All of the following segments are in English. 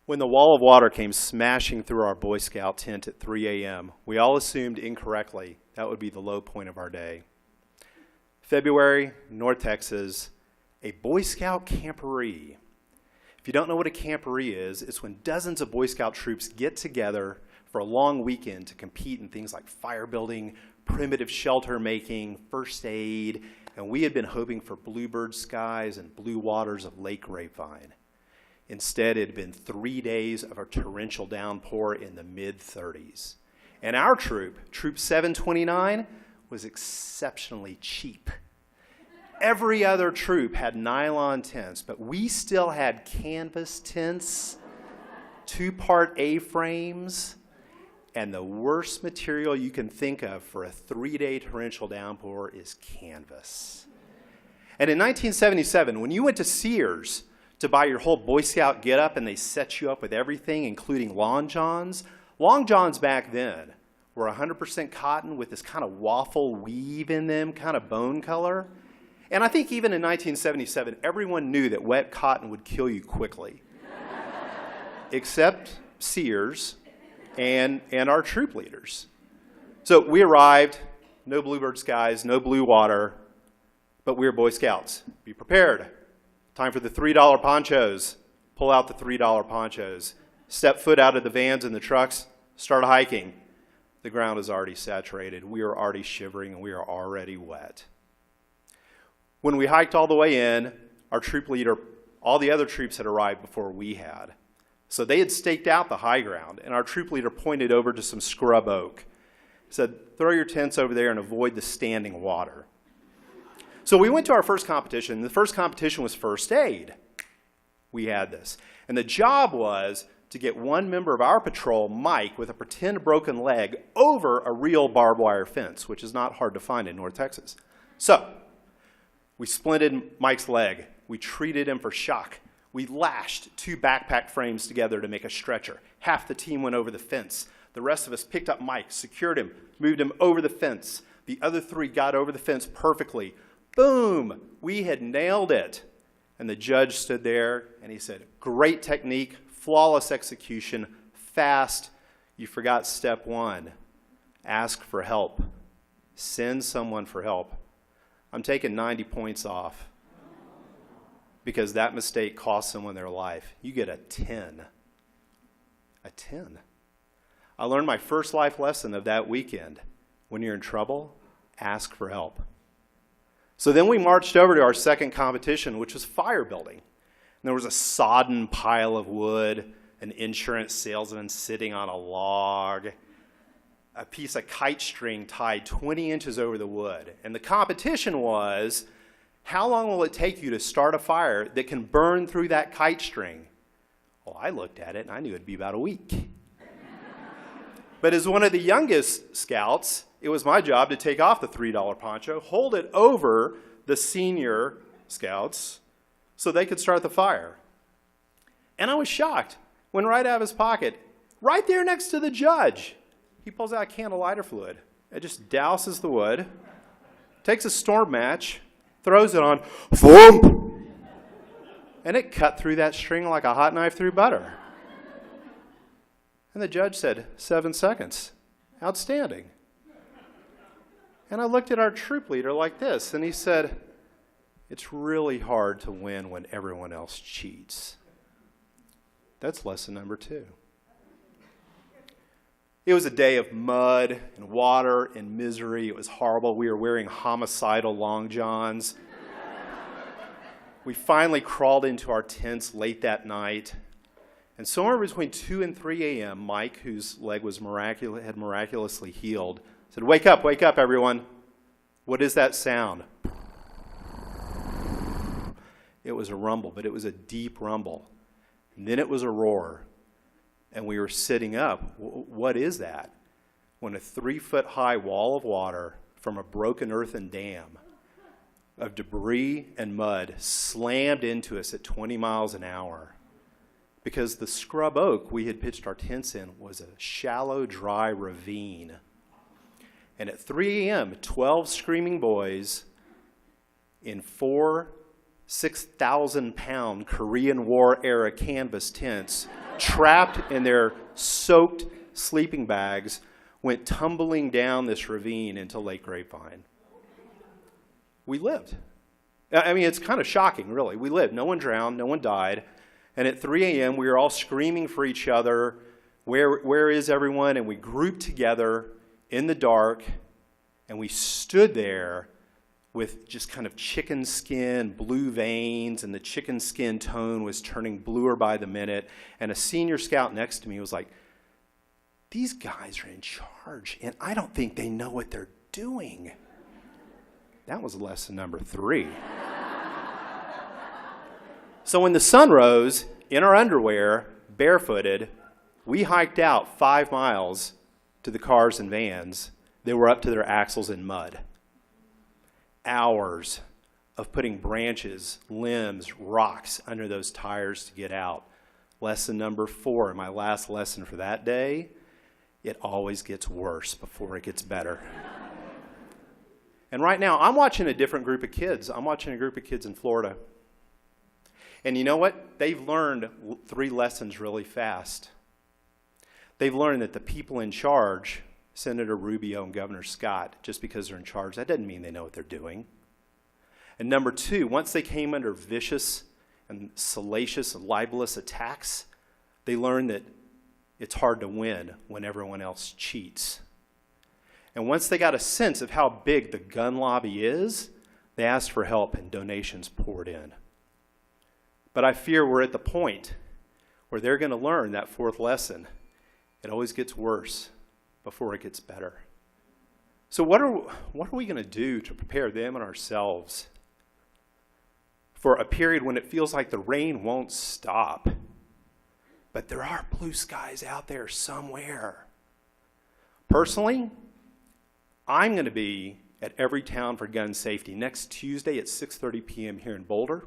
When the wall of water came smashing through our Boy Scout tent at 3 a.m., we all assumed incorrectly that would be the low point of our day. February, North Texas, a Boy Scout camporee. If you don't know what a camporee is, it's when dozens of Boy Scout troops get together for a long weekend to compete in things like fire building, primitive shelter making, first aid, and we had been hoping for bluebird skies and blue waters of Lake Grapevine. Instead, it had been 3 days of a torrential downpour in the mid-30s. And our troop, Troop 729, was exceptionally cheap. Every other troop had nylon tents, but we still had canvas tents, 2-part A-frames, and the worst material you can think of for a 3-day torrential downpour is canvas. And in 1977, when you went to Sears to buy your whole Boy Scout get-up and they set you up with everything, including long johns back then were 100% cotton with this kind of waffle weave in them, kind of bone color. And I think even in 1977, everyone knew that wet cotton would kill you quickly, except Sears and our troop leaders. So we arrived, no bluebird skies, no blue water, but we were Boy Scouts. Be prepared. Time for the $3 ponchos. Pull out the $3 ponchos. Step foot out of the vans and the trucks. Start hiking. The ground is already saturated. We are already shivering and we are already wet. When we hiked all the way in, our troop leader, all the other troops had arrived before we had. So they had staked out the high ground, and our troop leader pointed over to some scrub oak. He said, throw your tents over there and avoid the standing water. So we went to our first competition. The first competition was first aid. We had this. And the job was to get one member of our patrol, Mike, with a pretend broken leg over a real barbed wire fence, which is not hard to find in North Texas. So we splinted Mike's leg. We treated him for shock. We lashed 2 backpack frames together to make a stretcher. Half the team went over the fence. The rest of us picked up Mike, secured him, moved him over the fence. The other 3 got over the fence perfectly. Boom! We had nailed it. And the judge stood there and he said, great technique, flawless execution, fast. You forgot step 1. Ask for help. Send someone for help. I'm taking 90 points off because that mistake cost someone their life. You get a 10. A 10. I learned my first life lesson of that weekend. When you're in trouble, ask for help. So then we marched over to our second competition, which was fire building. And there was a sodden pile of wood, an insurance salesman sitting on a log, a piece of kite string tied 20 inches over the wood. And the competition was, how long will it take you to start a fire that can burn through that kite string? Well, I looked at it and I knew it'd be about a week. But as one of the youngest scouts, it was my job to take off the $3 poncho, hold it over the senior scouts so they could start the fire. And I was shocked when right out of his pocket, right there next to the judge, he pulls out a can of lighter fluid. It just douses the wood, takes a storm match, throws it on, thump, and it cut through that string like a hot knife through butter. And the judge said, 7 seconds. Outstanding. And I looked at our troop leader like this, and he said, it's really hard to win when everyone else cheats. That's lesson number 2. It was a day of mud and water and misery. It was horrible. We were wearing homicidal long johns. We finally crawled into our tents late that night. And somewhere between 2 and 3 a.m., Mike, whose leg was had miraculously healed, said, wake up, everyone. What is that sound? It was a rumble, but it was a deep rumble. And then it was a roar. And we were sitting up. What is that? When a 3-foot-high wall of water from a broken earthen dam of debris and mud slammed into us at 20 miles an hour. Because the scrub oak we had pitched our tents in was a shallow, dry ravine. And at 3 a.m., 12 screaming boys in 4 6,000-pound Korean War-era canvas tents, trapped in their soaked sleeping bags, went tumbling down this ravine into Lake Grapevine. We lived. I mean, it's kind of shocking, really. We lived. No one drowned. No one died. And at 3 a.m., we were all screaming for each other, where is everyone? And we grouped together in the dark, and we stood there with just kind of chicken skin, blue veins, and the chicken skin tone was turning bluer by the minute. And a senior scout next to me was like, these guys are in charge, and I don't think they know what they're doing. That was lesson number 3. So when the sun rose, in our underwear, barefooted, we hiked out 5 miles to the cars and vans. They were up to their axles in mud. Hours of putting branches, limbs, rocks under those tires to get out. Lesson number 4, my last lesson for that day, it always gets worse before it gets better. And right now, I'm watching a different group of kids. I'm watching a group of kids in Florida. And you know what? They've learned 3 lessons really fast. They've learned that the people in charge, Senator Rubio and Governor Scott, just because they're in charge, that doesn't mean they know what they're doing. And number 2, once they came under vicious and salacious and libelous attacks, they learned that it's hard to win when everyone else cheats. And once they got a sense of how big the gun lobby is, they asked for help and donations poured in. But I fear we're at the point where they're going to learn that 4th lesson. It always gets worse before it gets better. So what are we going to do to prepare them and ourselves for a period when it feels like the rain won't stop? But there are blue skies out there somewhere. Personally, I'm going to be at Every Town for Gun Safety next Tuesday at 6:30 p.m. here in Boulder.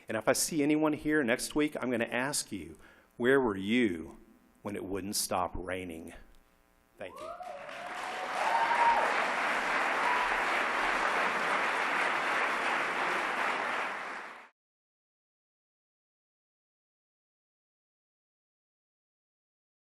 And if I see anyone here next week, I'm going to ask you, where were you when it wouldn't stop raining? Thank you.